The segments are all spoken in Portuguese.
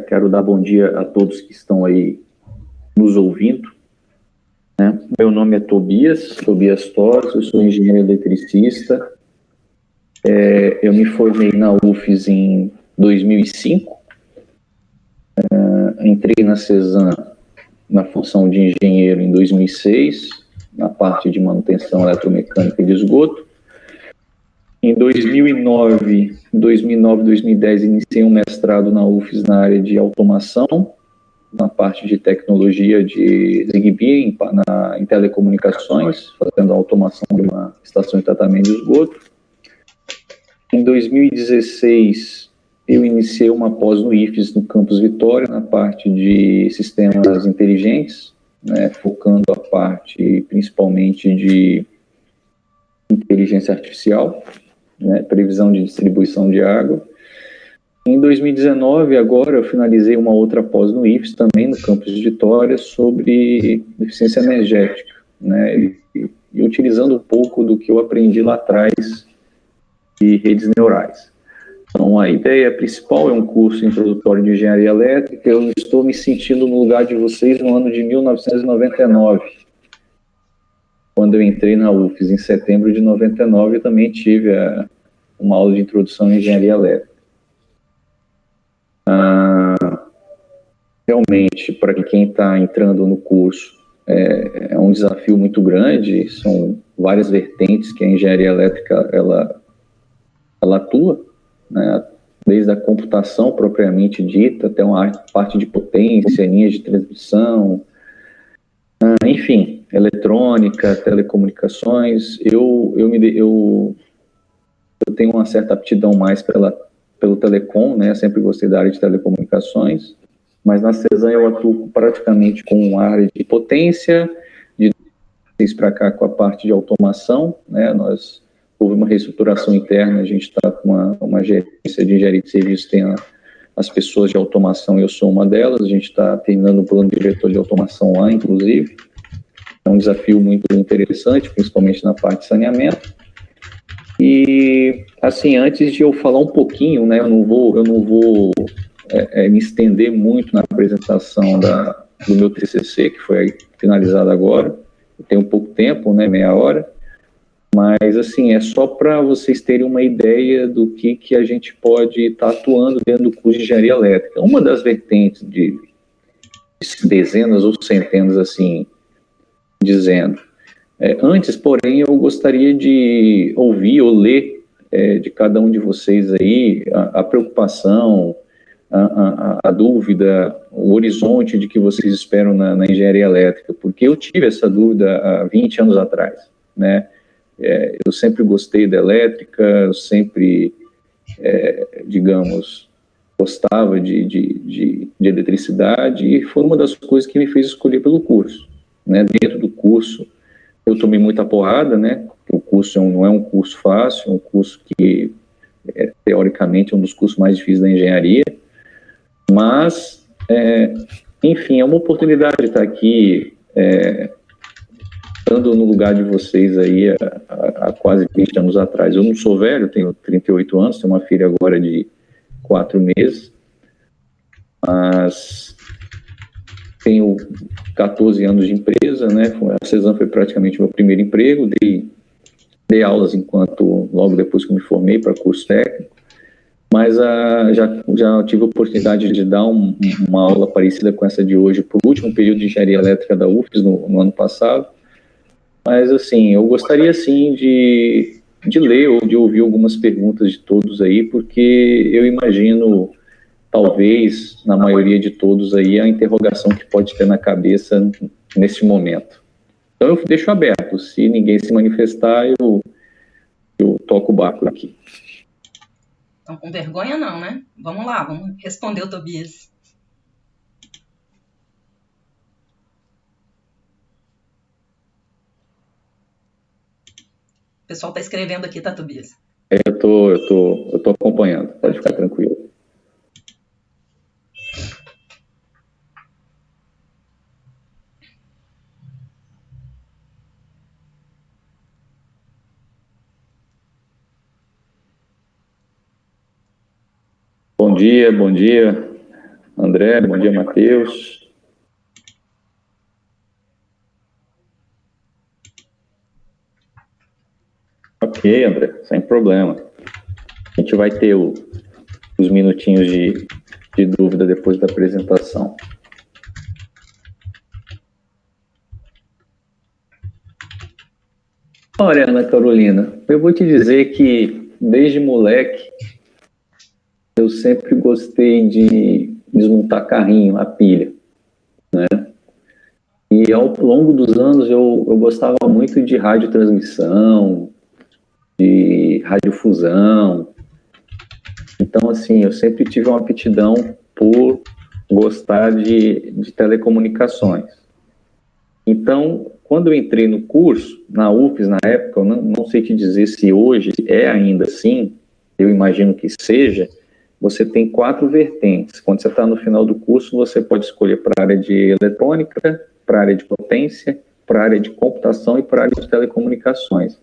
Quero dar bom dia a todos que estão aí nos ouvindo. Meu nome é Tobias Toros, eu sou engenheiro eletricista. Eu me formei na UFES em 2005. Entrei na CESAM na função de engenheiro em 2006, na parte de manutenção eletromecânica e de esgoto. Em 2009, 2010, iniciei um mestrado na UFES na área de automação, na parte de tecnologia de Zigbee em telecomunicações, fazendo a automação de uma estação de tratamento de esgoto. Em 2016, eu iniciei uma pós no IFES, no Campus Vitória, na parte de sistemas inteligentes, focando a parte principalmente de inteligência artificial, previsão de distribuição de água. Em 2019, agora, eu finalizei uma outra pós no IFES, também no campus de Vitória, sobre eficiência energética, e utilizando um pouco do que eu aprendi lá atrás de redes neurais. Então, a ideia principal é um curso introdutório de engenharia elétrica. Eu estou me sentindo no lugar de vocês no ano de 1999, quando eu entrei na UFES, em setembro de 99, eu também tive uma aula de introdução em engenharia elétrica. Realmente, para quem está entrando no curso, é um desafio muito grande, são várias vertentes que a engenharia elétrica ela atua, desde a computação propriamente dita, até uma parte de potência, linhas de transmissão, enfim, eletrônica, telecomunicações. Eu tenho uma certa aptidão mais pelo telecom, sempre gostei da área de telecomunicações, mas na CESAM eu atuo praticamente com a área de potência, de para cá com a parte de automação, houve uma reestruturação interna, a gente está com uma gerência de engenharia de serviços, tem as pessoas de automação, eu sou uma delas, a gente está terminando o plano diretor de automação lá, inclusive, é um desafio muito interessante, principalmente na parte de saneamento. E, assim, antes de eu falar um pouquinho, eu não vou me estender muito na apresentação do meu TCC, que foi finalizado agora. Eu tenho pouco tempo, meia hora, mas, assim, é só para vocês terem uma ideia do que a gente pode estar atuando dentro do curso de engenharia elétrica. Uma das vertentes de dezenas ou centenas, assim, dizendo. Antes, porém, eu gostaria de ouvir ou ler de cada um de vocês aí a preocupação, a dúvida, o horizonte de que vocês esperam na engenharia elétrica, porque eu tive essa dúvida há 20 anos atrás, eu sempre gostei da elétrica, eu sempre, digamos, gostava de eletricidade, e foi uma das coisas que me fez escolher pelo curso. Dentro do curso, eu tomei muita porrada, o curso não é um curso fácil, é um curso que, teoricamente, é um dos cursos mais difíceis da engenharia, mas, enfim, é uma oportunidade de estar aqui, estando no lugar de vocês aí há quase 20 anos atrás. Eu não sou velho, tenho 38 anos, tenho uma filha agora de 4 meses, mas tenho 14 anos de empresa, a CESAM foi praticamente o meu primeiro emprego, dei aulas logo depois que eu me formei para curso técnico, mas já tive a oportunidade de dar uma aula parecida com essa de hoje para o último período de engenharia elétrica da UFES no ano passado, mas, assim, eu gostaria, sim, de ler ou de ouvir algumas perguntas de todos aí, porque eu imagino, talvez, na maioria de todos aí, a interrogação que pode ter na cabeça nesse momento. Então, eu deixo aberto. Se ninguém se manifestar, eu toco o barco aqui. Então, com vergonha não, Vamos lá, vamos responder o Tobias. O pessoal está escrevendo aqui, tá, Tobias? Eu tô acompanhando, pode ficar tranquilo. Bom dia. André, bom dia, Matheus. Ok, André, sem problema. A gente vai ter os minutinhos de dúvida depois da apresentação. Olha, Ana Carolina, eu vou te dizer que desde moleque eu sempre gostei de desmontar carrinho, a pilha, né? E ao longo dos anos eu gostava muito de radiotransmissão, de radiofusão. Então, assim, eu sempre tive uma aptidão por gostar de telecomunicações. Então, quando eu entrei no curso, na UFES, na época, eu não sei te dizer se hoje é ainda assim, eu imagino que seja, você tem 4 vertentes. Quando você está no final do curso, você pode escolher para a área de eletrônica, para a área de potência, para a área de computação e para a área de telecomunicações.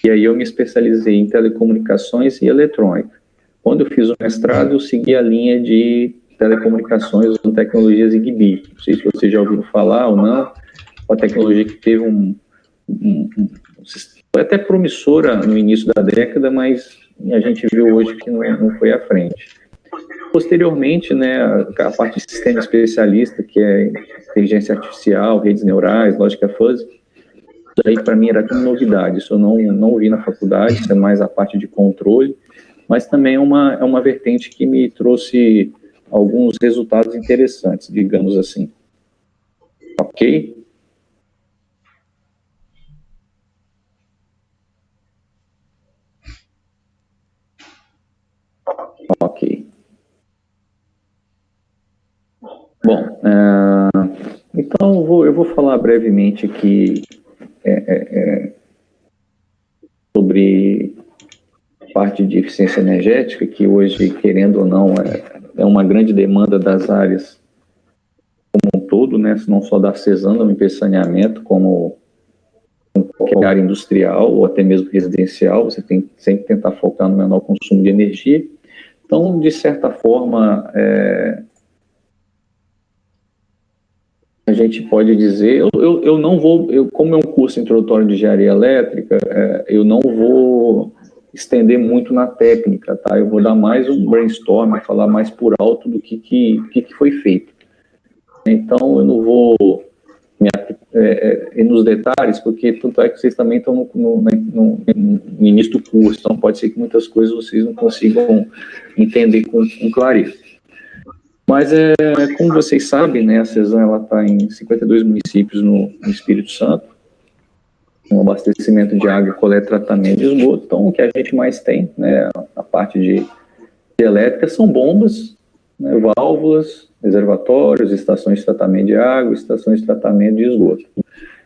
E aí eu me especializei em telecomunicações e eletrônica. Quando eu fiz o mestrado, eu segui a linha de telecomunicações usando tecnologias Zigbee. Não sei se você já ouviu falar ou não. Uma tecnologia que teve foi até promissora no início da década, mas a gente viu hoje que não foi à frente. Posteriormente, né, a parte de sistema especialista, que é inteligência artificial, redes neurais, lógica fuzzy, isso aí para mim era tudo novidade. Isso eu não vi na faculdade, isso é mais a parte de controle, mas também é uma vertente que me trouxe alguns resultados interessantes, digamos assim. Ok? Ok. Bom, então eu vou falar brevemente aqui sobre a parte de eficiência energética, que hoje, querendo ou não, é uma grande demanda das áreas como um todo, né? Não só da artesanato, no saneamento, como qualquer área industrial ou até mesmo residencial, você tem que sempre tentar focar no menor consumo de energia. Então, de certa forma, a gente pode dizer, eu não vou, como é um curso introdutório de engenharia elétrica, eu não vou estender muito na técnica, tá? Eu vou dar mais um brainstorm, falar mais por alto do que foi feito. Então, eu não vou ir nos detalhes, porque tanto é que vocês também estão no início do curso, então pode ser que muitas coisas vocês não consigam entender com clareza. Mas, como vocês sabem, né, a CESAM está em 52 municípios no Espírito Santo, um abastecimento de água, coleta e tratamento de esgoto. Então, o que a gente mais tem, né, a parte de elétrica, são bombas, né, válvulas, reservatórios, estações de tratamento de água, estações de tratamento de esgoto.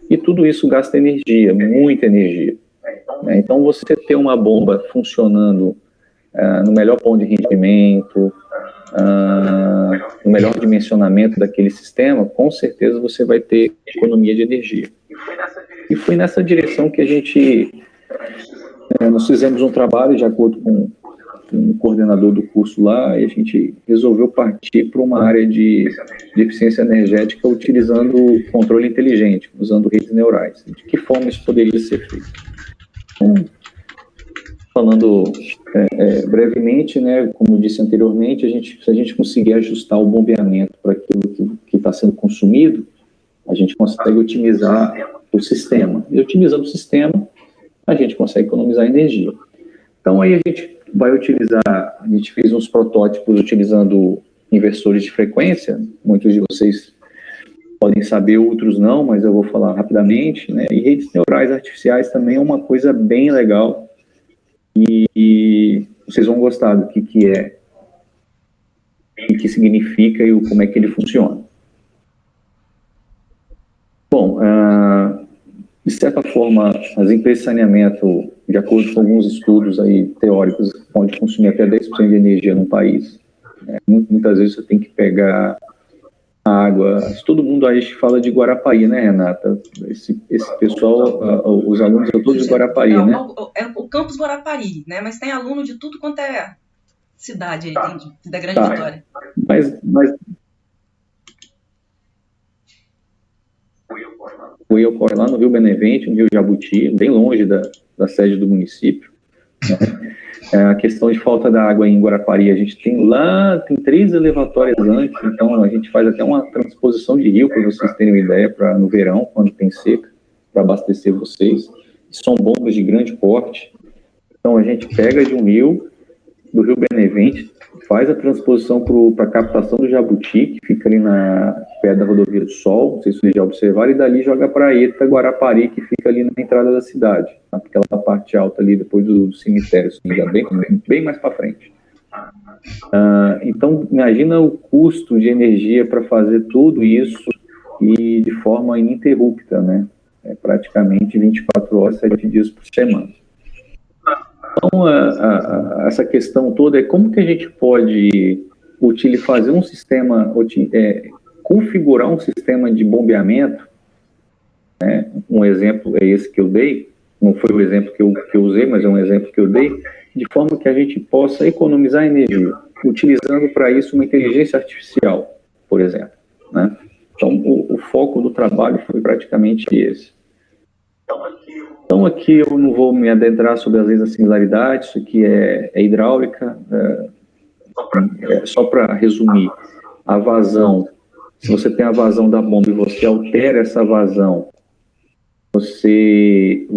E tudo isso gasta energia, muita energia. Né? Então, você ter uma bomba funcionando no melhor ponto de rendimento, no melhor dimensionamento daquele sistema, com certeza você vai ter economia de energia. E foi nessa direção que a gente, nós fizemos um trabalho de acordo com o coordenador do curso lá, e a gente resolveu partir para uma área de eficiência energética utilizando controle inteligente, usando redes neurais. De que forma isso poderia ser feito? Então, falando brevemente, né, como eu disse anteriormente, se a gente conseguir ajustar o bombeamento para aquilo que está sendo consumido, a gente consegue otimizar o sistema. E otimizando o sistema, a gente consegue economizar energia. Então, aí a gente vai utilizar, a gente fez uns protótipos utilizando inversores de frequência, muitos de vocês podem saber, outros não, mas eu vou falar rapidamente, né? E redes neurais artificiais também é uma coisa bem legal e vocês vão gostar do que é, o que significa e como é que ele funciona. Bom, de certa forma, as empresas de saneamento, de acordo com alguns estudos aí teóricos, podem consumir até 10% de energia no país. Muitas vezes você tem que pegar a água. Todo mundo aí fala de Guarapari, né, Renata? Esse pessoal, os alunos são todos de Guarapari, né? É o campus Guarapari, né? Mas tem aluno de tudo quanto é cidade aí, da Grande Vitória. Mas o ocorre lá no Rio Benevente, no Rio Jabuti, bem longe da sede do município. A questão de falta da água em Guarapari, a gente tem 3 elevatórias antes, então a gente faz até uma transposição de rio, para vocês terem uma ideia, no verão, quando tem seca, para abastecer vocês. São bombas de grande porte. Então a gente pega de um rio, do Rio Benevente, faz a transposição para a captação do Jabuti, que fica ali perto da rodovia do Sol, não sei se vocês já observaram, e dali joga para Eta, Guarapari, que fica ali na entrada da cidade, aquela parte alta ali, depois do cemitério, bem mais para frente. Então, imagina o custo de energia para fazer tudo isso e de forma ininterrupta, né? Praticamente 24 horas, 7 dias por semana. Então, essa questão toda é como que a gente pode fazer um sistema, configurar um sistema de bombeamento, né? Um exemplo é esse que eu dei, não foi o exemplo que eu usei, mas é um exemplo que eu dei, de forma que a gente possa economizar energia, utilizando para isso uma inteligência artificial, por exemplo, né? Então, o foco do trabalho foi praticamente esse. Então, aqui eu não vou me adentrar sobre as leis da similaridade, isso aqui é hidráulica, só para resumir, a vazão, se você tem a vazão da bomba e você altera essa vazão, você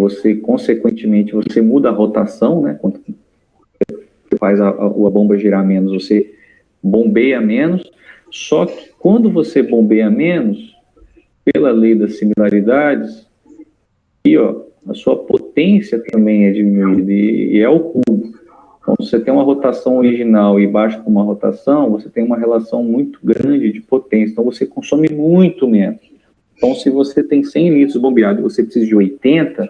consequentemente, você muda a rotação, né? Quando você faz a bomba girar menos, você bombeia menos, só que quando você bombeia menos, pela lei das similaridades, a sua potência também é diminuída, e é o cubo. Então, se você tem uma rotação original e baixa com uma rotação, você tem uma relação muito grande de potência, então você consome muito menos. Então, se você tem 100 litros bombeados e você precisa de 80,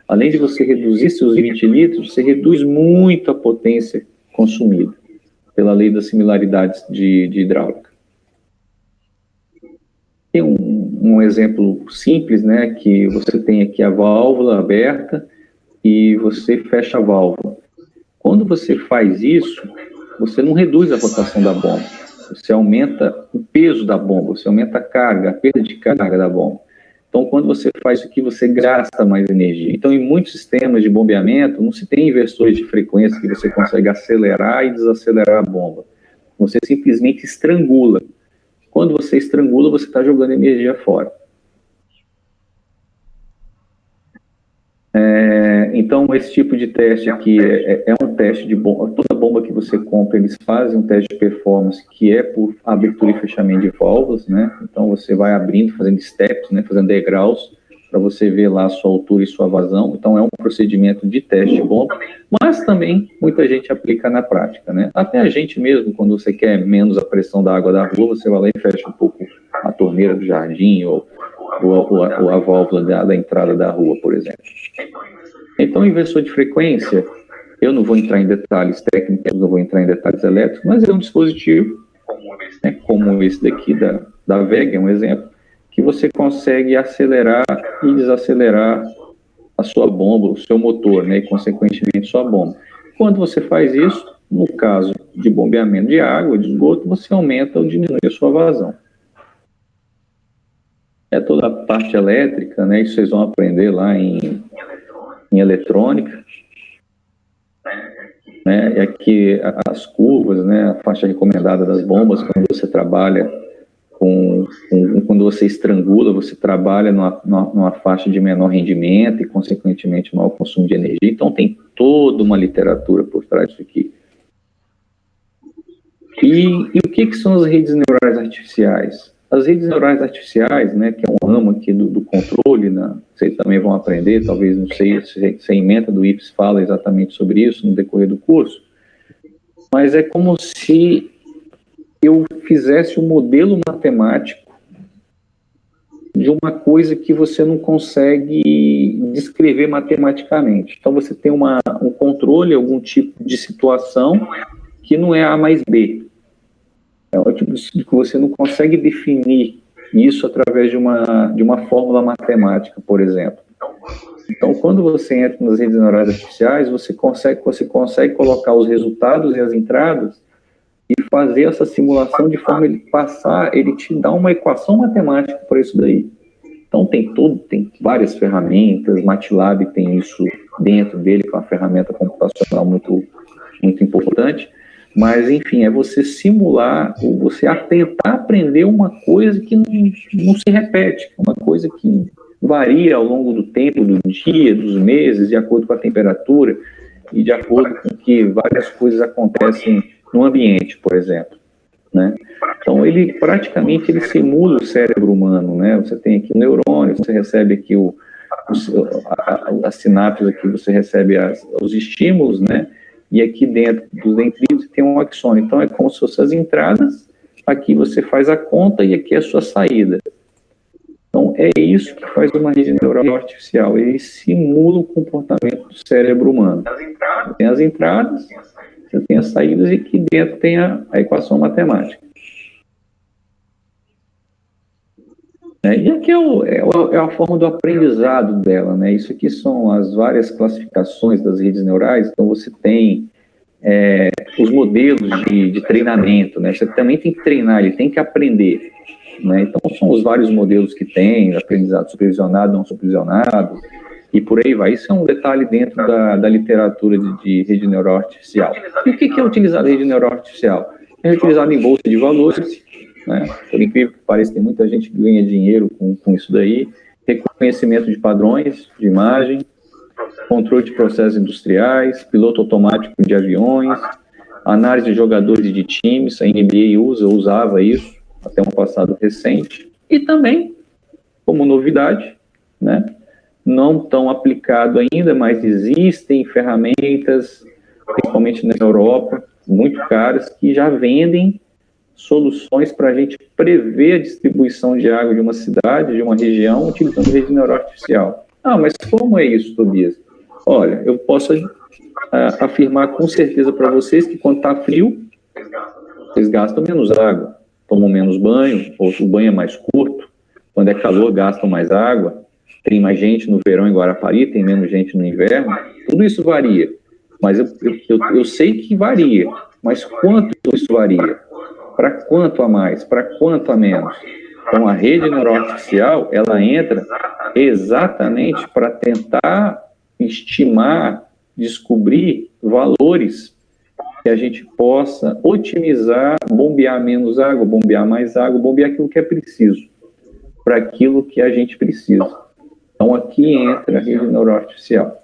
além de você reduzir seus 20 litros, você reduz muito a potência consumida, pela lei das similaridades de hidráulica. Tem um exemplo simples, né, que você tem aqui a válvula aberta e você fecha a válvula. Quando você faz isso, você não reduz a rotação da bomba, você aumenta o peso da bomba, você aumenta a carga, a perda de carga da bomba. Então, quando você faz isso aqui, você gasta mais energia. Então, em muitos sistemas de bombeamento, não se tem inversores de frequência que você consegue acelerar e desacelerar a bomba. Você simplesmente estrangula. Quando você estrangula, você está jogando energia fora. Então, esse tipo de teste aqui é um teste de bomba. Toda bomba que você compra, eles fazem um teste de performance que é por abertura e fechamento de válvulas, né? Então, você vai abrindo, fazendo steps, né? Fazendo degraus, para você ver lá a sua altura e sua vazão. Então, é um procedimento de teste de bomba, mas também muita gente aplica na prática, né? Até a gente mesmo, quando você quer menos a pressão da água da rua, você vai lá e fecha um pouco a torneira do jardim ou a válvula da entrada da rua, por exemplo. Então, inversor de frequência, eu não vou entrar em detalhes técnicos, não vou entrar em detalhes elétricos, mas é um dispositivo, né, como esse daqui da VEG, é um exemplo, que você consegue acelerar e desacelerar a sua bomba, o seu motor, né, e consequentemente sua bomba. Quando você faz isso, no caso de bombeamento de água, de esgoto, você aumenta ou diminui a sua vazão. É toda a parte elétrica, né, isso vocês vão aprender lá em eletrônica, né, e aqui as curvas, né, a faixa recomendada das bombas, quando você trabalha quando você estrangula, você trabalha numa faixa de menor rendimento e, consequentemente, maior consumo de energia. Então, tem toda uma literatura por trás disso aqui. E o que são as redes neurais artificiais? As redes neurais artificiais, né, que é um ramo aqui do controle, né, vocês também vão aprender, talvez, não sei se a ementa do IPS fala exatamente sobre isso no decorrer do curso, mas é como se eu fizesse um modelo matemático de uma coisa que você não consegue descrever matematicamente. Então, você tem um controle, algum tipo de situação que não é A mais B. É o tipo de que você não consegue definir isso através de uma fórmula matemática, por exemplo. Então, quando você entra nas redes neurais artificiais, você consegue colocar os resultados e as entradas e fazer essa simulação de forma a ele passar, ele te dá uma equação matemática para isso daí. Então tem várias ferramentas, MATLAB tem isso dentro dele, que é uma ferramenta computacional muito, muito importante, mas enfim, é você simular, ou você tentar aprender uma coisa que não se repete, uma coisa que varia ao longo do tempo, do dia, dos meses, de acordo com a temperatura e de acordo com que várias coisas acontecem no ambiente, por exemplo, né? Então, ele praticamente simula o cérebro humano, né? Você tem aqui o neurônio, você recebe aqui as sinapses, aqui você recebe os estímulos, né? E aqui dentro dos dendritos tem um axônio. Então, é como se fossem as entradas, aqui você faz a conta e aqui é a sua saída. Então, é isso que faz uma rede neural artificial. Ele simula o comportamento do cérebro humano. Tem as entradas, você tem as saídas e aqui dentro tem a equação matemática. E aqui é a forma do aprendizado dela, né? Isso aqui são as várias classificações das redes neurais. Então, você tem os modelos de treinamento, né? Você também tem que treinar, ele tem que aprender, né? Então, são os vários modelos que tem, aprendizado supervisionado, não supervisionado, e por aí vai. Isso é um detalhe dentro da literatura de rede neural artificial. E o que é utilizado em rede neural artificial? É utilizado em bolsa de valores, né? Por incrível que pareça, tem muita gente que ganha dinheiro com isso daí. Reconhecimento de padrões de imagem, controle de processos industriais, piloto automático de aviões, análise de jogadores de times. A NBA usava isso até um passado recente. E também, como novidade, né, não tão aplicado ainda, mas existem ferramentas, principalmente na Europa, muito caras, que já vendem soluções para a gente prever a distribuição de água de uma cidade, de uma região, utilizando rede neural artificial. Ah, mas como é isso, Tobias? Olha, eu posso afirmar com certeza para vocês que quando está frio, vocês gastam menos água, tomam menos banho, ou o banho é mais curto. Quando é calor, gastam mais água. Tem mais gente no verão em Guarapari, tem menos gente no inverno. Tudo isso varia. Mas eu sei que varia. Mas quanto isso varia? Para quanto a mais? Para quanto a menos? Então, a rede neural artificial, ela entra exatamente para tentar estimar, descobrir valores que a gente possa otimizar, bombear menos água, bombear mais água, bombear aquilo que é preciso, para aquilo que a gente precisa. Então, aqui entra a rede neural artificial.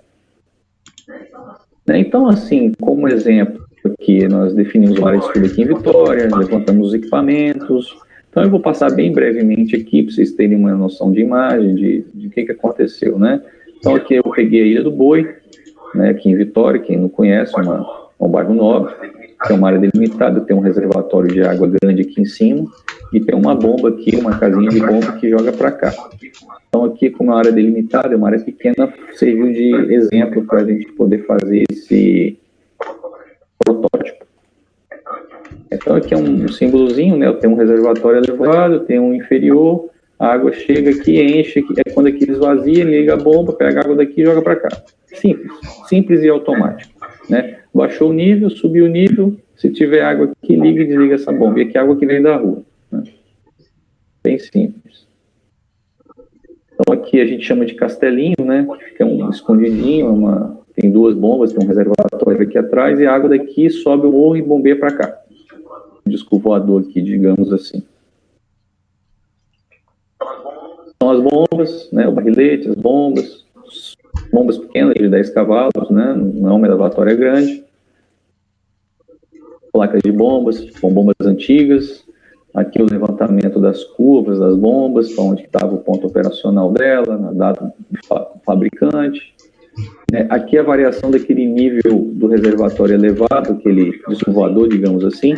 Então, assim, como exemplo, aqui nós definimos uma área de estudo aqui em Vitória, levantamos os equipamentos. Então, eu vou passar bem brevemente aqui, para vocês terem uma noção de imagem, de o que aconteceu, né? Então, aqui eu peguei a Ilha do Boi, né, aqui em Vitória, quem não conhece, um bairro nobre, tem uma área delimitada, tem um reservatório de água grande aqui em cima, e tem uma bomba aqui, uma casinha de bomba que joga para cá. Então, aqui, como é uma área delimitada, é uma área pequena, serviu de exemplo para a gente poder fazer esse protótipo. Então, aqui é um símbolozinho, né? Eu tenho um reservatório elevado, eu tenho um inferior, a água chega aqui, enche, é quando aqui esvazia, liga a bomba, pega a água daqui e joga para cá. Simples e automático, né? Baixou o nível, subiu o nível, se tiver água aqui, liga e desliga essa bomba. E aqui é água que vem da rua, né? Bem simples. Então, aqui a gente chama de castelinho, né? Que fica um escondidinho, tem duas bombas, tem um reservatório aqui atrás, e a água daqui sobe o morro e bombeia para cá. Disco voador aqui, digamos assim. São as bombas, né? O barrilete, as bombas pequenas de 10 cavalos, né? Não é uma elevatória grande. Placas de bombas antigas. Aqui o levantamento das curvas das bombas, para onde estava o ponto operacional dela, na data do fabricante. Aqui a variação daquele nível do reservatório elevado, aquele disco voador, digamos assim,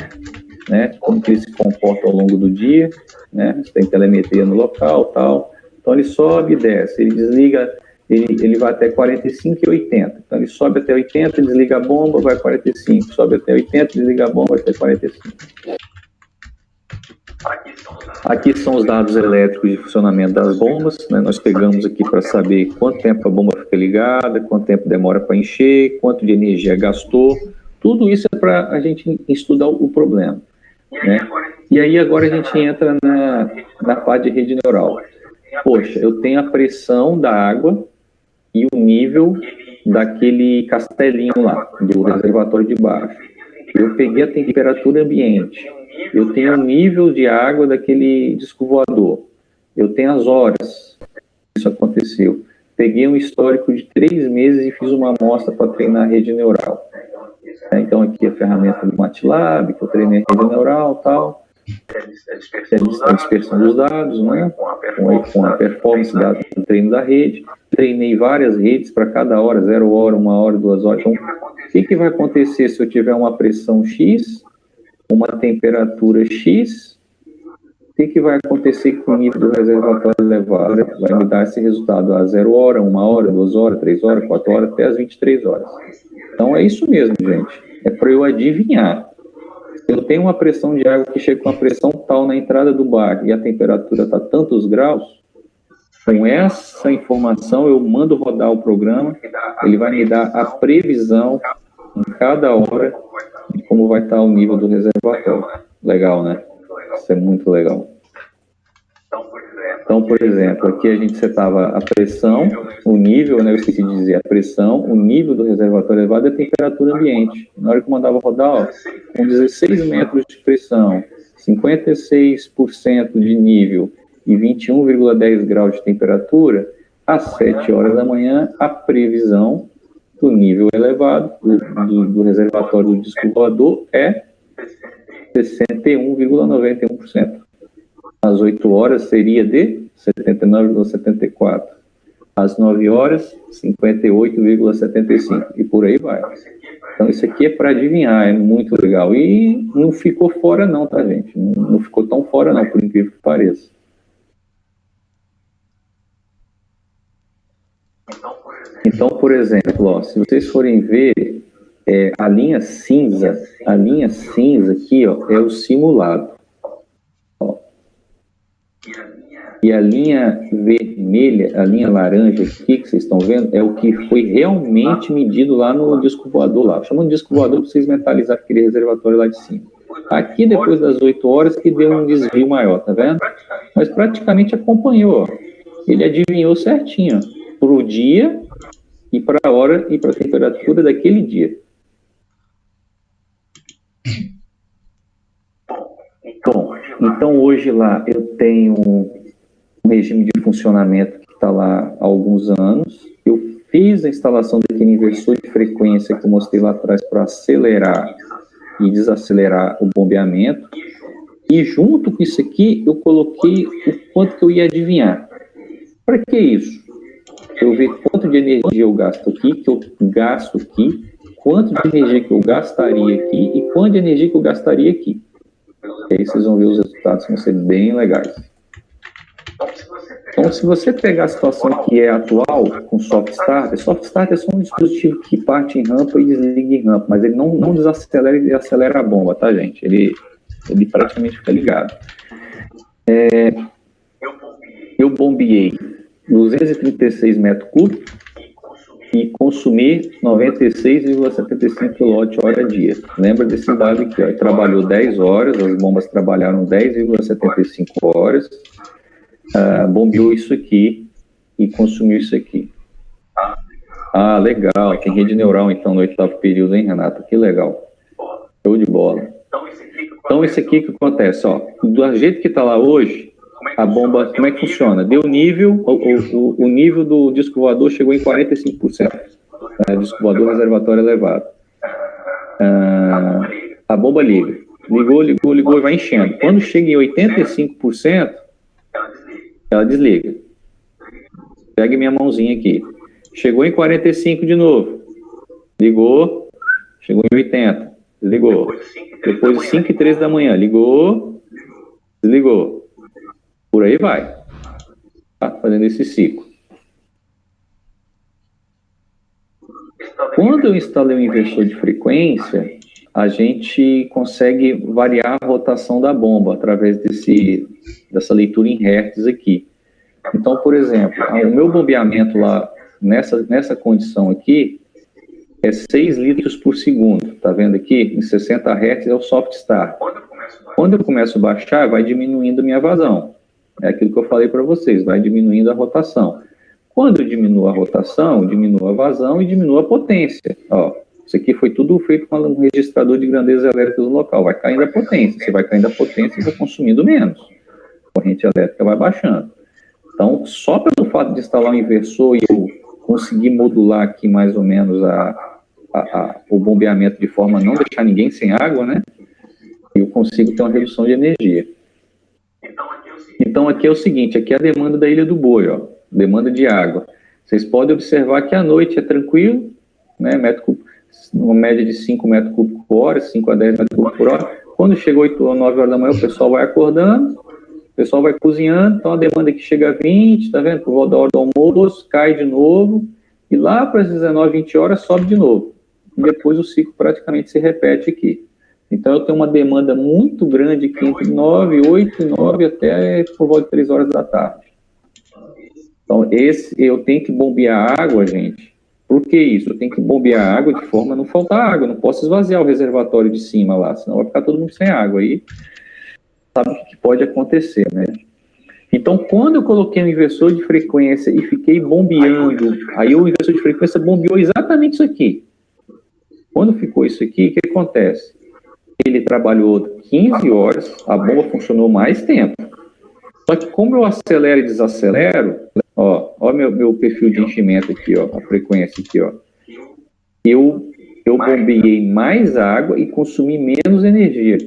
né? Como que ele se comporta ao longo do dia, né? Você tem telemetria no local, tal. Então ele sobe e desce, ele desliga, ele vai até 45 e 80. Então ele sobe até 80, desliga a bomba, vai 45. Sobe até 80, desliga a bomba, vai até 45. Aqui são os dados elétricos de funcionamento das bombas, né? Nós pegamos aqui para saber quanto tempo a bomba fica ligada, quanto tempo demora para encher, quanto de energia gastou. Tudo isso é para a gente estudar o problema. né? E aí agora a gente entra na parte de rede neural. Poxa, eu tenho a pressão da água e o nível daquele castelinho lá, do reservatório de baixo. Eu peguei a temperatura ambiente. Eu tenho o nível de água daquele disco voador. Eu tenho as horas que isso aconteceu. Peguei um histórico de 3 meses e fiz uma amostra para treinar a rede neural. Então aqui a ferramenta do MATLAB, que eu treinei a rede neural e tal. A dispersão dos dados, né? Com a performance do treino da rede. Treinei várias redes para cada hora, 0 hora, 1 hora, 2 horas. Então, o que vai acontecer se eu tiver uma pressão X, uma temperatura X? O que vai acontecer com o nível do reservatório elevado? Vai me dar esse resultado a 0 hora, 1 hora, 2 horas, 3 horas, 4 horas, até as 23 horas. Então, é isso mesmo, gente. É para eu adivinhar. Eu tenho uma pressão de água que chega com a pressão tal na entrada do bar e a temperatura está tantos graus, com essa informação eu mando rodar o programa, ele vai me dar a previsão em cada hora de como vai estar o nível do reservatório. Legal, né? Isso é muito legal. Então, por exemplo, aqui a gente setava a pressão, o nível, né, eu esqueci de dizer, a pressão, o nível do reservatório elevado e a temperatura ambiente. Na hora que eu mandava rodar, ó, com 16 metros de pressão, 56% de nível e 21,10 graus de temperatura, às 7 horas da manhã, a previsão do nível elevado do reservatório do disco voador é 61,91%. Às 8 horas seria de 79,74. Às 9 horas, 58,75. E por aí vai. Então, isso aqui é para adivinhar, é muito legal. E não ficou fora não, tá, gente? Não ficou tão fora não, por incrível que pareça. Então, por exemplo, ó, se vocês forem ver, a linha cinza aqui, ó, é o simulado. E a linha vermelha, a linha laranja aqui, que vocês estão vendo, é o que foi realmente medido lá no disco voador lá. Chamando de disco voador para vocês mentalizarem aquele reservatório lá de cima. Aqui, depois das 8 horas, que deu um desvio maior, tá vendo? Mas praticamente acompanhou, ó. Ele adivinhou certinho, para o dia e para a hora e para a temperatura daquele dia. Bom, então hoje lá eu tenho um regime de funcionamento que está lá há alguns anos. Eu fiz a instalação daquele inversor de frequência que eu mostrei lá atrás para acelerar e desacelerar o bombeamento. E junto com isso aqui, eu coloquei o quanto que eu ia adivinhar. Para que isso? Eu ver quanto de energia eu gasto aqui, quanto de energia que eu gastaria aqui e quanto de energia que eu gastaria aqui. E aí vocês vão ver os resultados, vão ser bem legais. Então, se você pegar a situação que é atual, com soft start é só um dispositivo que parte em rampa e desliga em rampa, mas ele não desacelera, ele acelera a bomba, tá, gente? Ele praticamente fica ligado. Eu bombeei 236 metros cúbicos e consumi 96,75 kWh dia. Lembra desse dado aqui, ó, ele trabalhou 10 horas, as bombas trabalharam 10,75 horas, bombeou isso aqui e consumiu isso aqui. Ah, legal, tem rede neural então no 8º período, hein, Renato? Que legal. Show de bola. Então, esse aqui que acontece, ó, do jeito que está lá hoje, a bomba, como é que funciona? Deu nível, o nível do disco voador chegou em 45%. Disco voador reservatório elevado. A bomba liga. Ligou e vai enchendo. Quando chega em 85%, ela desliga. Pega minha mãozinha aqui. Chegou em 45 de novo. Ligou. Chegou em 80. Desligou. Depois de 5 e 3 da manhã. Ligou. Desligou. Por aí vai. Tá fazendo esse ciclo. Quando eu instalei um inversor de frequência, a gente consegue variar a rotação da bomba através dessa leitura em hertz aqui. Então, por exemplo, o meu bombeamento lá, nessa condição aqui, é 6 litros por segundo. Tá vendo aqui? Em 60 hertz é o soft start. Quando eu começo a baixar, vai diminuindo a minha vazão. É aquilo que eu falei para vocês, vai diminuindo a rotação. Quando eu diminuo a rotação, diminuo a vazão e diminuo a potência. Ó, isso aqui foi tudo feito com um registrador de grandezas elétricas no local. Vai caindo a potência. Você vai caindo a potência e vai consumindo menos. A corrente elétrica vai baixando. Então, só pelo fato de instalar um inversor e eu conseguir modular aqui mais ou menos o bombeamento de forma a não deixar ninguém sem água, né? Eu consigo ter uma redução de energia. Então, aqui é o seguinte, aqui é a demanda da Ilha do Boi, ó, demanda de água. Vocês podem observar que à noite é tranquilo, né, uma média de 5 metros cúbicos por hora, 5 a 10 metros cúbicos por hora. Quando chega 8 ou 9 horas da manhã, o pessoal vai acordando, o pessoal vai cozinhando, então a demanda aqui chega a 20, tá vendo? Por volta da hora do almoço, cai de novo, e lá para as 19, 20 horas sobe de novo. E depois o ciclo praticamente se repete aqui. Então, eu tenho uma demanda muito grande aqui entre 9, 8 e 9 até por volta de 3 horas da tarde. Então, eu tenho que bombear água, gente. Por que isso? Eu tenho que bombear água de forma a não faltar água. Eu não posso esvaziar o reservatório de cima lá, senão vai ficar todo mundo sem água. Aí, sabe o que pode acontecer, né? Então, quando eu coloquei um inversor de frequência e fiquei bombeando, aí o inversor de frequência bombeou exatamente isso aqui. Quando ficou isso aqui, o que acontece? Ele trabalhou 15 horas, a bomba funcionou mais tempo. Só que como eu acelero e desacelero, ó meu perfil de enchimento aqui, ó, a frequência aqui, ó. Eu bombeei mais água e consumi menos energia.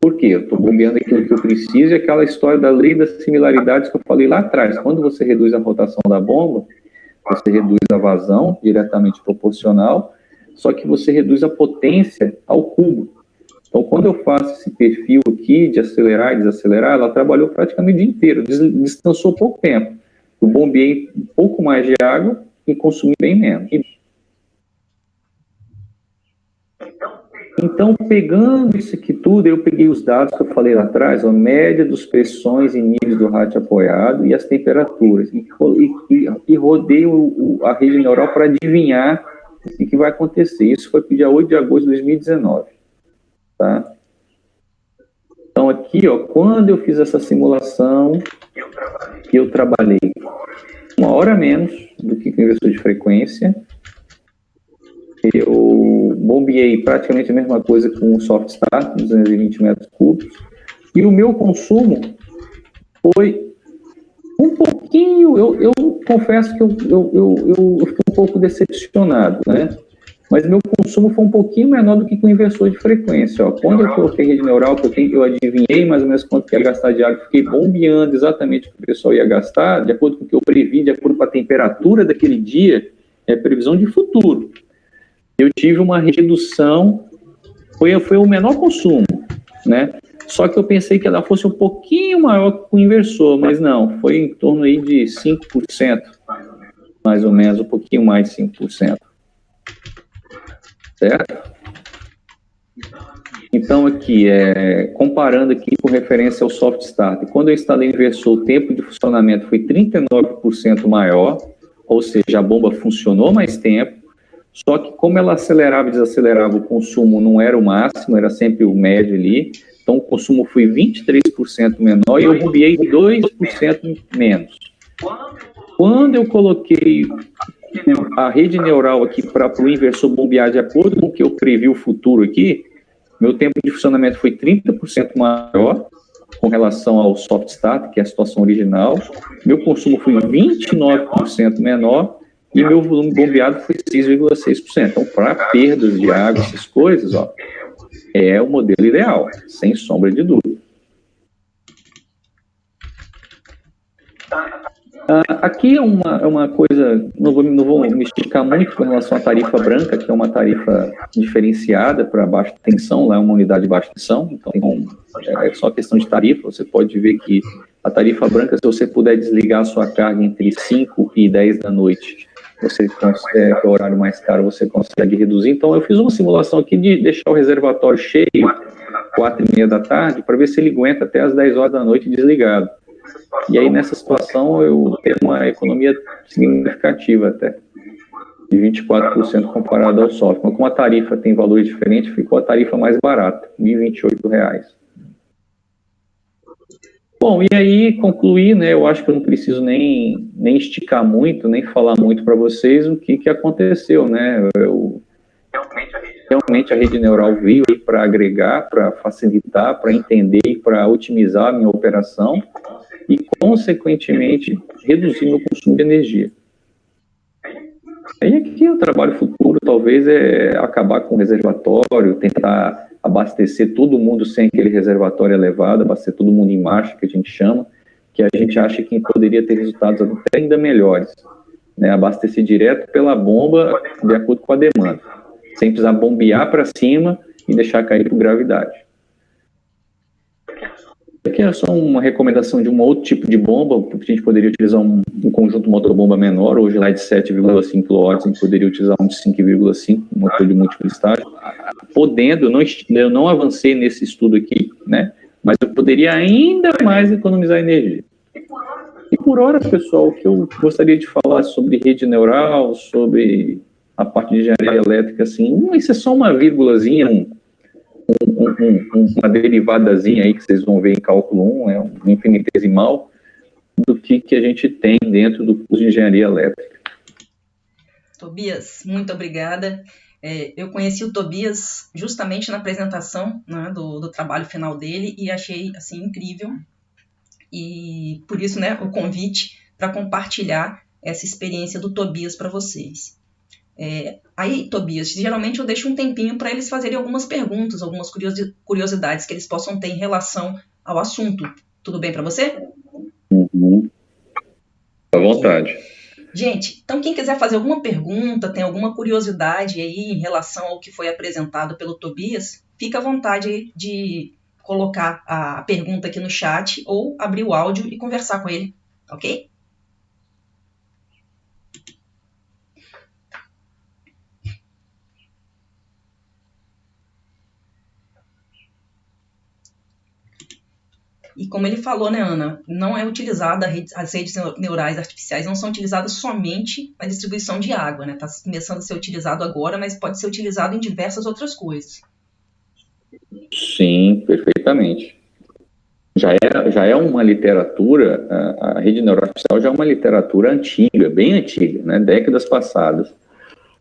Por quê? Eu estou bombeando aquilo que eu preciso e aquela história da lei das similaridades que eu falei lá atrás. Quando você reduz a rotação da bomba, você reduz a vazão diretamente proporcional, só que você reduz a potência ao cubo. Então, quando eu faço esse perfil aqui de acelerar e desacelerar, ela trabalhou praticamente o dia inteiro, descansou pouco tempo. Eu bombeei um pouco mais de água e consumi bem menos. Então, pegando isso aqui tudo, eu peguei os dados que eu falei lá atrás, a média dos pressões e níveis do rádio apoiado e as temperaturas, e rodei a rede neural para adivinhar o que vai acontecer. Isso foi dia 8 de agosto de 2019. Tá? Então aqui, ó, quando eu fiz essa simulação, eu trabalhei 1 hora menos do que o inversor de frequência, eu bombeei praticamente a mesma coisa com o soft start, 220 metros cúbicos, e o meu consumo foi um pouquinho, eu confesso que eu fiquei um pouco decepcionado, né? Mas meu consumo foi um pouquinho menor do que com o inversor de frequência. Ó. Quando eu coloquei rede neural, eu adivinhei mais ou menos quanto que ia gastar de água, fiquei bombeando exatamente o que o pessoal ia gastar, de acordo com o que eu previ, de acordo com a temperatura daquele dia, é previsão de futuro. Eu tive uma redução, foi o menor consumo, né? Só que eu pensei que ela fosse um pouquinho maior que o inversor, mas não, foi em torno aí de 5%, mais ou menos, um pouquinho mais de 5%. Certo? Então, aqui, comparando aqui com referência ao soft start, quando eu instalei o inversor, o tempo de funcionamento foi 39% maior, ou seja, a bomba funcionou mais tempo, só que como ela acelerava e desacelerava, o consumo não era o máximo, era sempre o médio ali, então o consumo foi 23% menor e eu bombeei 2% menos. Quando eu coloquei a rede neural aqui para o inversor bombear de acordo com o que eu previ o futuro aqui, meu tempo de funcionamento foi 30% maior com relação ao soft start, que é a situação original, meu consumo foi 29% menor e meu volume bombeado foi 6,6%. Então, para perdas de água, essas coisas, ó, é o modelo ideal, sem sombra de dúvida. Aqui é uma coisa, não vou me esticar muito com relação à tarifa branca, que é uma tarifa diferenciada para baixa tensão, lá é uma unidade de baixa tensão, então é só questão de tarifa. Você pode ver que a tarifa branca, se você puder desligar a sua carga entre 5 e 10 da noite, você consegue, que é o horário mais caro, você consegue reduzir. Então eu fiz uma simulação aqui de deixar o reservatório cheio 4h30 da tarde, para ver se ele aguenta até as 10 horas da noite desligado. E aí, nessa situação, eu tenho uma economia significativa até, de 24% comparado ao software. Mas como a tarifa tem valores diferentes, ficou a tarifa mais barata, R$ 1.028. Bom, e aí, concluir, né, eu acho que eu não preciso nem esticar muito, nem falar muito para vocês o que aconteceu, né? Realmente a rede neural veio para agregar, para facilitar, para entender e para otimizar a minha operação e, consequentemente, reduzir meu consumo de energia. Aí aqui o trabalho futuro talvez é acabar com o reservatório, tentar abastecer todo mundo sem aquele reservatório elevado, abastecer todo mundo em marcha, que a gente chama, que a gente acha que poderia ter resultados até ainda melhores, né? Abastecer direto pela bomba de acordo com a demanda, sem precisar bombear para cima e deixar cair por gravidade. Aqui é só uma recomendação de um outro tipo de bomba, porque a gente poderia utilizar um conjunto motobomba menor, hoje lá é de 7,5 kW, a gente poderia utilizar um de 5,5, um motor de múltiplo estágio. Podendo, eu não avancei nesse estudo aqui, né, mas eu poderia ainda mais economizar energia. E por hora, pessoal, o que eu gostaria de falar sobre rede neural, sobre a parte de engenharia elétrica, assim, isso é só uma vírgulazinha, uma derivadazinha aí que vocês vão ver em cálculo 1, é um infinitesimal do que a gente tem dentro do curso de engenharia elétrica. Tobias, muito obrigada. Eu conheci o Tobias justamente na apresentação, né, do trabalho final dele e achei assim incrível. E por isso, né, o convite para compartilhar essa experiência do Tobias para vocês. Aí, Tobias, geralmente eu deixo um tempinho para eles fazerem algumas perguntas, algumas curiosidades que eles possam ter em relação ao assunto. Tudo bem para você? Uhum. À vontade. Gente, então quem quiser fazer alguma pergunta, tem alguma curiosidade aí em relação ao que foi apresentado pelo Tobias, fica à vontade de colocar a pergunta aqui no chat ou abrir o áudio e conversar com ele, ok? E como ele falou, né, Ana, não é utilizada as redes neurais artificiais não são utilizadas somente na distribuição de água, né? Está começando a ser utilizado agora, mas pode ser utilizado em diversas outras coisas. Sim, perfeitamente. Já é uma literatura, a rede neural artificial já é uma literatura antiga, bem antiga, né, décadas passadas.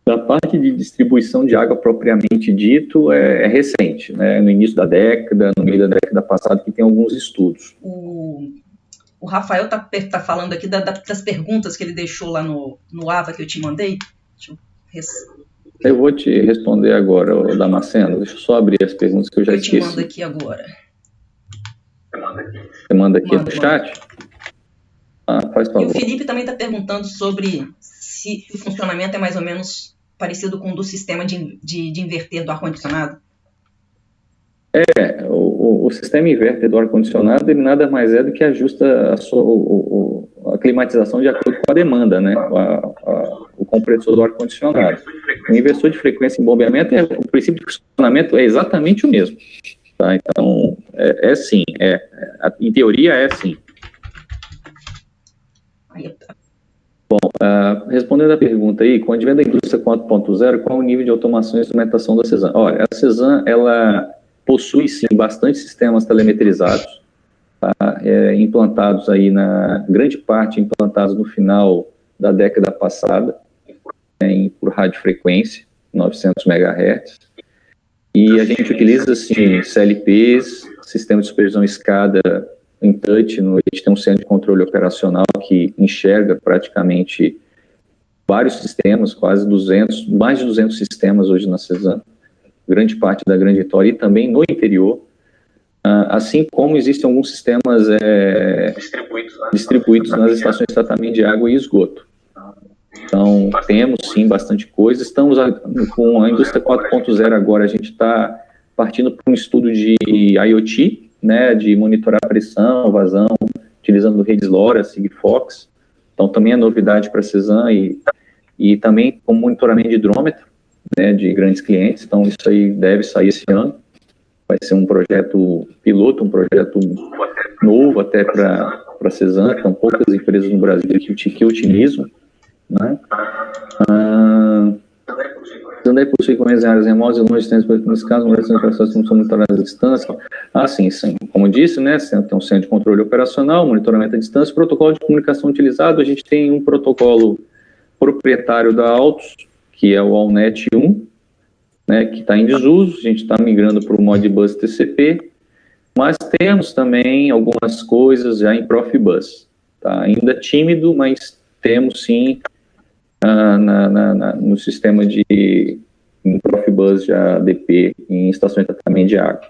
Da parte de distribuição de água propriamente dito é recente, né, no início da década, no meio da década passada, que tem alguns estudos. O Rafael tá falando aqui das perguntas que ele deixou lá no AVA que eu te mandei. Eu vou te responder agora, Damasceno. Deixa eu só abrir as perguntas que eu já esqueci. Eu te mando aqui agora. Você manda aqui no chat? Faz favor. E o Felipe também está perguntando sobre se o funcionamento é mais ou menos parecido com o do sistema de inverter do ar-condicionado. O sistema inverter do ar-condicionado, ele nada mais é do que ajusta a climatização de acordo com a demanda, né? O compressor do ar-condicionado. O inversor de frequência em bombeamento, o princípio de funcionamento é exatamente o mesmo. Tá? Então, sim, em teoria é sim. Bom, respondendo a pergunta aí, com o advento da indústria 4.0, qual o nível de automação e instrumentação da CESAM? Olha, a CESAM, ela possui sim bastante sistemas telemetrizados, tá? Implantados aí grande parte implantados no final da década passada, por radiofrequência, 900 MHz, e a gente utiliza assim CLPs, sistema de supervisão escada em touch, a gente tem um centro de controle operacional que enxerga praticamente vários sistemas, quase 200, mais de 200 sistemas hoje na CESAM, grande parte da Grande Vitória e também no interior, assim como existem alguns sistemas distribuídos nas estações de tratamento de água e esgoto. Então, temos sim bastante coisa. Estamos com a indústria 4.0 agora, a gente está partindo para um estudo de IoT, né, de monitorar pressão, vazão, utilizando redes LoRa, Sigfox. Então, também é novidade para a CESAM e também com monitoramento de hidrômetro, né, de grandes clientes. Então, isso aí deve sair esse ano. Vai ser um projeto piloto, um projeto novo até para a CESAM. São poucas empresas no Brasil que utilizam, né? cidade possui convênios em áreas remotas e longe de centros, nesse caso, as pessoas não são monitoradas à distância. Sim. Como disse, né, tem um centro de controle operacional, monitoramento à distância, protocolo de comunicação utilizado, a gente tem um protocolo proprietário da Altos, que é o Allnet 1, né, que está em desuso, a gente está migrando para o Modbus TCP, mas temos também algumas coisas já em Profibus. Tá? Ainda tímido, mas temos sim no sistema de Profibus já DP em estações de tratamento de água.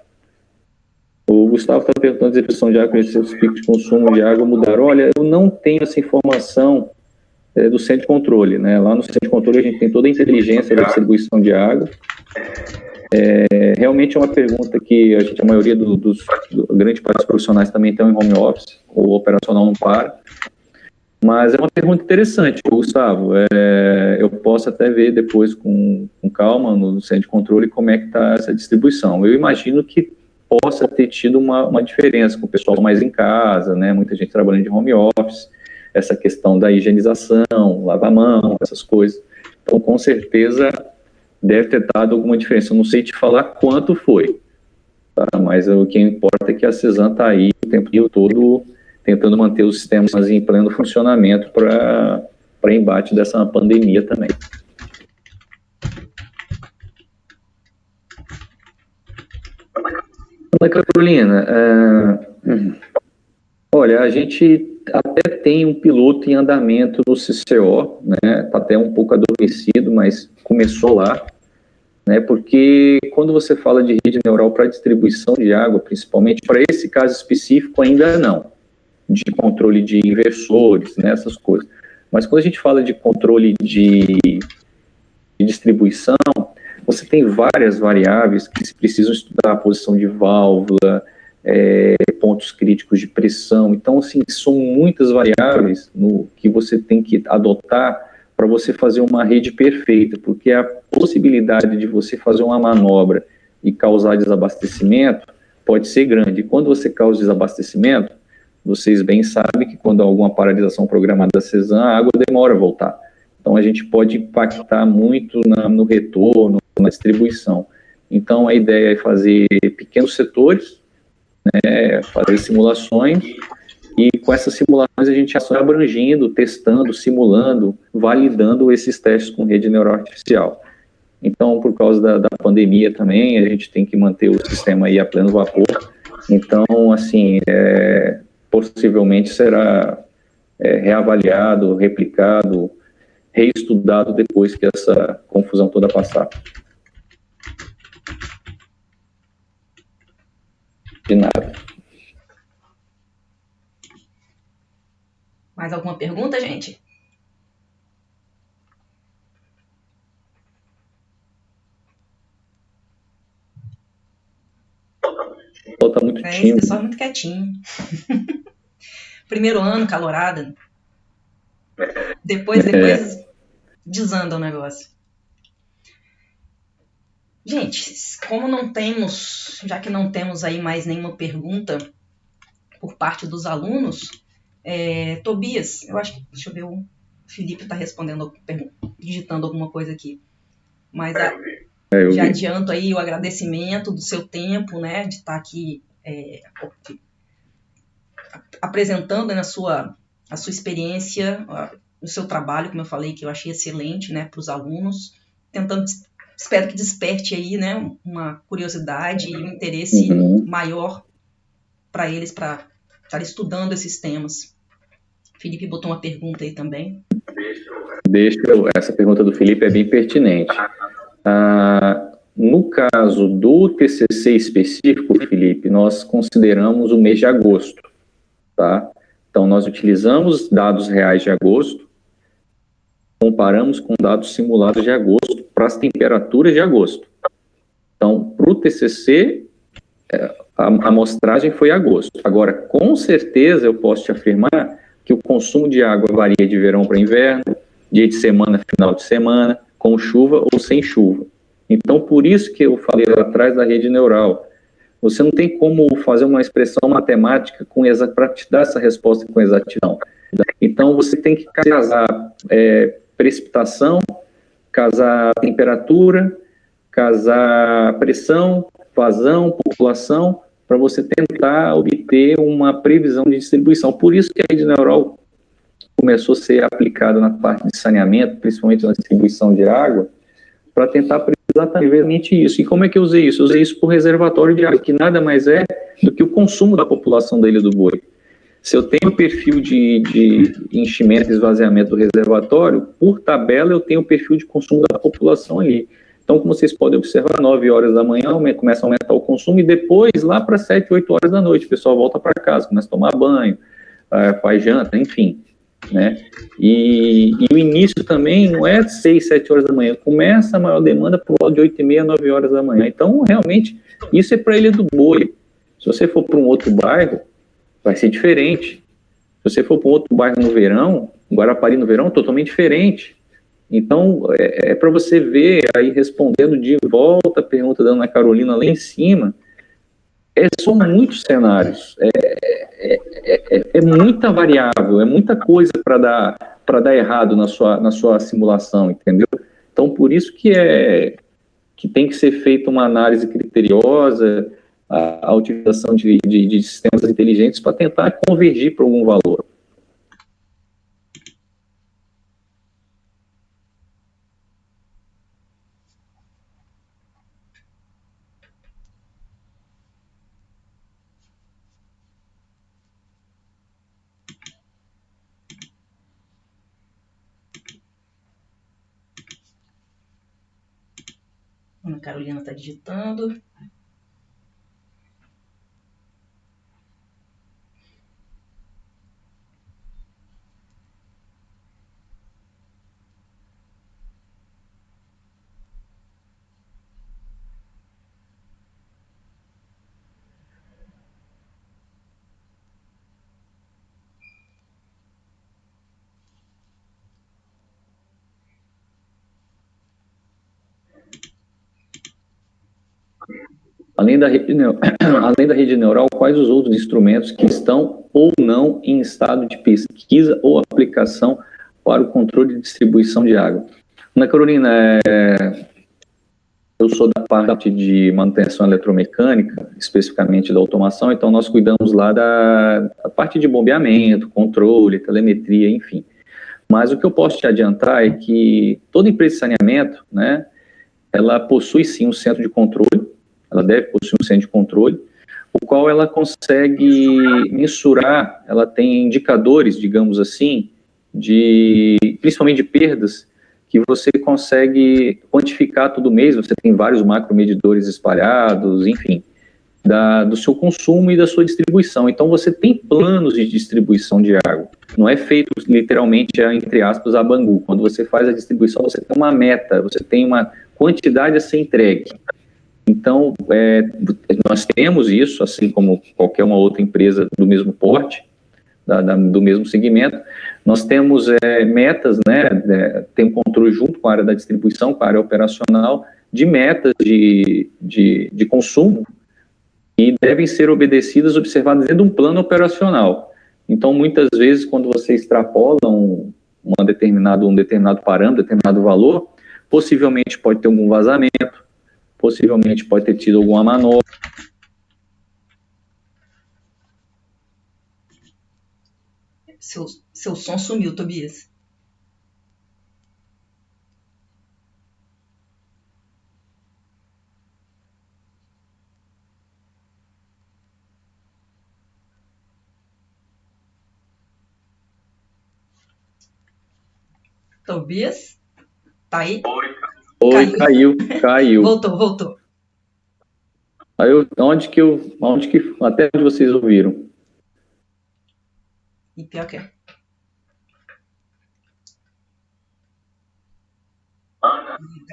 O Gustavo está perguntando se a distribuição de água e os picos de consumo de água mudaram. Olha, eu não tenho essa informação do centro de controle, né? Lá no centro de controle a gente tem toda a inteligência da distribuição de água. Realmente é uma pergunta que a maioria grande parte dos profissionais também estão em home office, ou operacional não para. Mas é uma pergunta interessante, Gustavo. Eu posso até ver depois com calma no centro de controle como é que está essa distribuição. Eu imagino que possa ter tido uma diferença com o pessoal mais em casa, né? Muita gente trabalhando de home office, essa questão da higienização, lavar a mão, essas coisas. Então, com certeza, deve ter dado alguma diferença. Eu não sei te falar quanto foi, tá? Mas o que importa é que a CESAM está aí o tempo todo tentando manter os sistemas em pleno funcionamento para embate dessa pandemia também. Ana Carolina, olha, a gente até tem um piloto em andamento no CCO, né? Está até um pouco adormecido, mas começou lá, né? Porque quando você fala de rede neural para distribuição de água, principalmente para esse caso específico, ainda não, de controle de inversores, né, essas coisas. Mas quando a gente fala de controle de distribuição, você tem várias variáveis que se precisam estudar, a posição de válvula, pontos críticos de pressão. Então, assim, são muitas variáveis que você tem que adotar para você fazer uma rede perfeita, porque a possibilidade de você fazer uma manobra e causar desabastecimento pode ser grande. E quando você causa desabastecimento, vocês bem sabem que quando há alguma paralisação programada da CESAM, a água demora a voltar. Então, a gente pode impactar muito no retorno, na distribuição. Então, a ideia é fazer pequenos setores, né, fazer simulações, e com essas simulações a gente vai abrangindo, testando, simulando, validando esses testes com rede neural artificial. Então, por causa da pandemia também, a gente tem que manter o sistema aí a pleno vapor. Então, assim, possivelmente será reavaliado, replicado, reestudado depois que essa confusão toda passar. De nada. Mais alguma pergunta, gente? O pessoal está muito tímido. Esse pessoal é muito quietinho. Primeiro ano, calorada. Depois desanda o negócio. Gente, já que não temos aí mais nenhuma pergunta por parte dos alunos, Tobias, eu acho que, deixa eu ver, o Felipe está respondendo, digitando alguma coisa aqui. Mas já adianto aí o agradecimento do seu tempo, né, de estar aqui apresentando, né, a sua experiência, o seu trabalho, como eu falei, que eu achei excelente, né, para os alunos, espero que desperte aí, né, uma curiosidade e um interesse maior para eles, para estar estudando esses temas. Felipe botou uma pergunta aí também. Essa pergunta do Felipe é bem pertinente. No caso do TCC específico, Felipe, nós consideramos o mês de agosto, tá? Então, nós utilizamos dados reais de agosto, comparamos com dados simulados de agosto para as temperaturas de agosto. Então, para o TCC, a amostragem foi agosto. Agora, com certeza, eu posso te afirmar que o consumo de água varia de verão para inverno, dia de semana, final de semana, com chuva ou sem chuva. Então, por isso que eu falei lá atrás da rede neural. Você não tem como fazer uma expressão matemática para te dar essa resposta com exatidão. Então, você tem que casar precipitação, casar temperatura casar pressão, vazão, população, para você tentar obter uma previsão de distribuição. Por isso que a rede neural começou a ser aplicada na parte de saneamento, principalmente na distribuição de água, para tentar prever exatamente isso. E como é que eu usei isso? Eu usei isso por reservatório de água, que nada mais é do que o consumo da população da Ilha do Boi. Se eu tenho o perfil de enchimento e esvaziamento do reservatório, por tabela eu tenho o perfil de consumo da população ali. Então, como vocês podem observar, 9 horas da manhã começa a aumentar o consumo e depois, lá para 7, 8 horas da noite, o pessoal volta para casa, começa a tomar banho, faz janta, enfim. Né? E o início também não é 6, 7 horas da manhã, começa a maior demanda por volta de 8h30, 9 horas da manhã. Então, realmente, isso é para a Ilha do Boi. Se você for para um outro bairro, vai ser diferente. Se você for para um outro bairro no verão, Guarapari no verão, totalmente diferente. Então, para você ver, aí respondendo de volta a pergunta da Ana Carolina lá em cima, são muitos cenários, é muita variável, é muita coisa para dar errado na sua simulação, entendeu? Então, por isso que tem que ser feita uma análise criteriosa, a utilização de sistemas inteligentes para tentar convergir para algum valor. A Carolina está digitando. Além da rede neural, quais os outros instrumentos que estão ou não em estado de pesquisa ou aplicação para o controle de distribuição de água? Ana Carolina, eu sou da parte de manutenção eletromecânica, especificamente da automação, então nós cuidamos lá da parte de bombeamento, controle, telemetria, enfim. Mas o que eu posso te adiantar é que toda empresa de saneamento, né, ela possui sim um centro de controle, ela deve possuir um centro de controle, o qual ela consegue mensurar, ela tem indicadores, digamos assim, principalmente de perdas, que você consegue quantificar todo mês, você tem vários macromedidores espalhados, enfim, do seu consumo e da sua distribuição. Então, você tem planos de distribuição de água. Não é feito, literalmente, entre aspas, a Bangu. Quando você faz a distribuição, você tem uma meta, você tem uma quantidade a ser entregue. Então, nós temos isso, assim como qualquer uma outra empresa do mesmo porte, do mesmo segmento. Nós temos metas, né, tem um controle junto com a área da distribuição, com a área operacional, de metas de consumo e devem ser obedecidas, observadas dentro de um plano operacional. Então, muitas vezes, quando você extrapola um determinado parâmetro, determinado valor, possivelmente pode ter algum vazamento, possivelmente pode ter tido alguma manobra. Seu som sumiu, Tobias. Tobias? Tá aí? Oi, caiu. Voltou. Aí até onde vocês ouviram? E pior que é.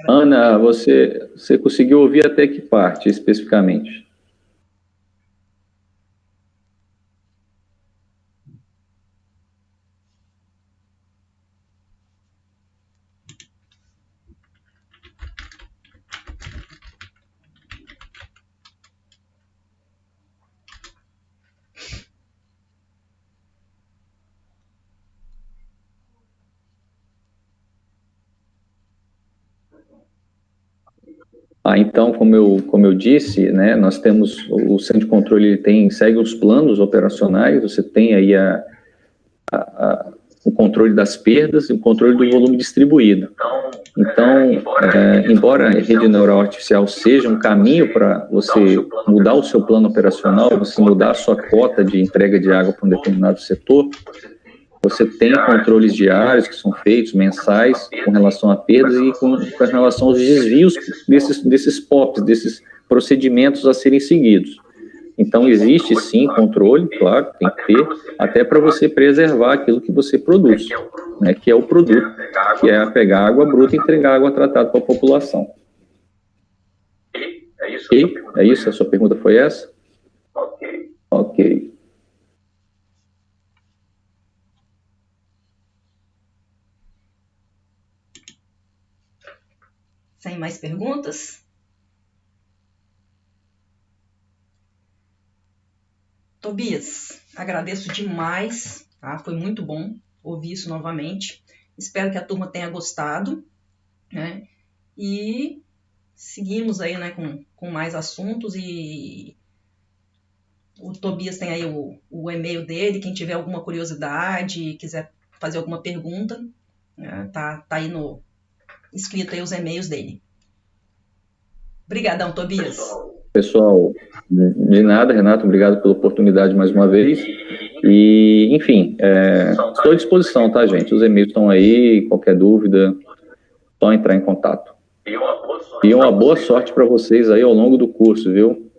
Ana, você conseguiu ouvir até que parte, especificamente? Então, como eu disse, né, nós temos, o centro de controle ele segue os planos operacionais, você tem aí o controle das perdas e o controle do volume distribuído. Então, embora a rede neural artificial seja um caminho para você mudar o seu plano operacional, você mudar a sua cota de entrega de água para um determinado setor, você tem controles diários que são feitos, mensais, com relação a perdas e com relação aos desvios desses POPs, desses procedimentos a serem seguidos. Então, existe sim controle, claro, tem que ter, até para você preservar aquilo que você produz, né, que é o produto, que é pegar água bruta e entregar água tratada para a população. E é isso? A sua pergunta foi essa? Ok. Sem mais perguntas? Tobias, agradeço demais, tá? Foi muito bom ouvir isso novamente. Espero que a turma tenha gostado, né? E seguimos aí, né, com mais assuntos, e o Tobias tem aí o e-mail dele, quem tiver alguma curiosidade, quiser fazer alguma pergunta, né, tá aí escrito aí os e-mails dele. Obrigadão, Tobias. Pessoal, de nada, Renato, obrigado pela oportunidade mais uma vez. E, enfim, estou à disposição, tá, gente? Os e-mails estão aí, qualquer dúvida, só entrar em contato. E uma boa sorte para vocês aí ao longo do curso, viu?